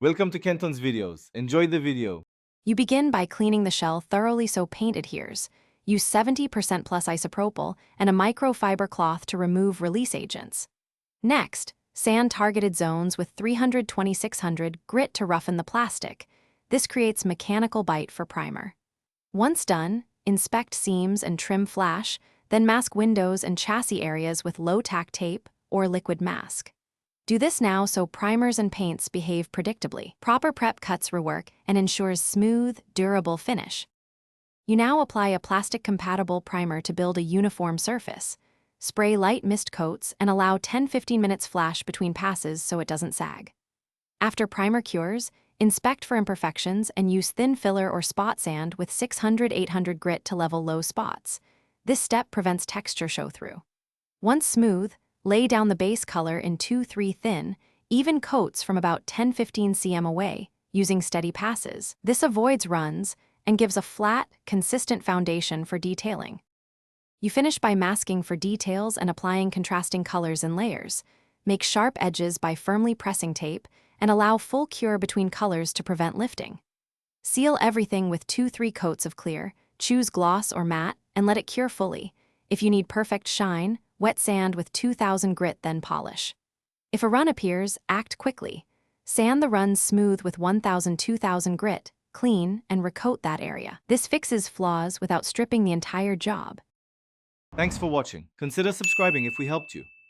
Welcome to Kenton's videos. Enjoy the video. You begin by cleaning the shell thoroughly so paint adheres. Use 70% plus isopropyl and a microfiber cloth to remove release agents. Next, sand targeted zones with 300-2600 grit to roughen the plastic. This creates mechanical bite for primer. Once done, inspect seams and trim flash, then mask windows and chassis areas with low-tack tape or liquid mask. Do this now so primers and paints behave predictably. Proper prep cuts rework and ensures smooth, durable finish. You now apply a plastic-compatible primer to build a uniform surface. Spray light mist coats and allow 10-15 minutes flash between passes so it doesn't sag. After primer cures, inspect for imperfections and use thin filler or spot sand with 600-800 grit to level low spots. This step prevents texture show-through. Once smooth, lay down the base color in 2-3 thin, even coats from about 10-15 cm away, using steady passes. This avoids runs and gives a flat, consistent foundation for detailing. You finish by masking for details and applying contrasting colors in layers. Make sharp edges by firmly pressing tape and allow full cure between colors to prevent lifting. Seal everything with 2-3 coats of clear, choose gloss or matte, and let it cure fully. If you need perfect shine, wet sand with 2000 grit, then polish. If a run appears, act quickly. Sand the runs smooth with 1000-2000 grit, clean, and recoat that area. This fixes flaws without stripping the entire job. Thanks for watching. Consider subscribing if we helped you.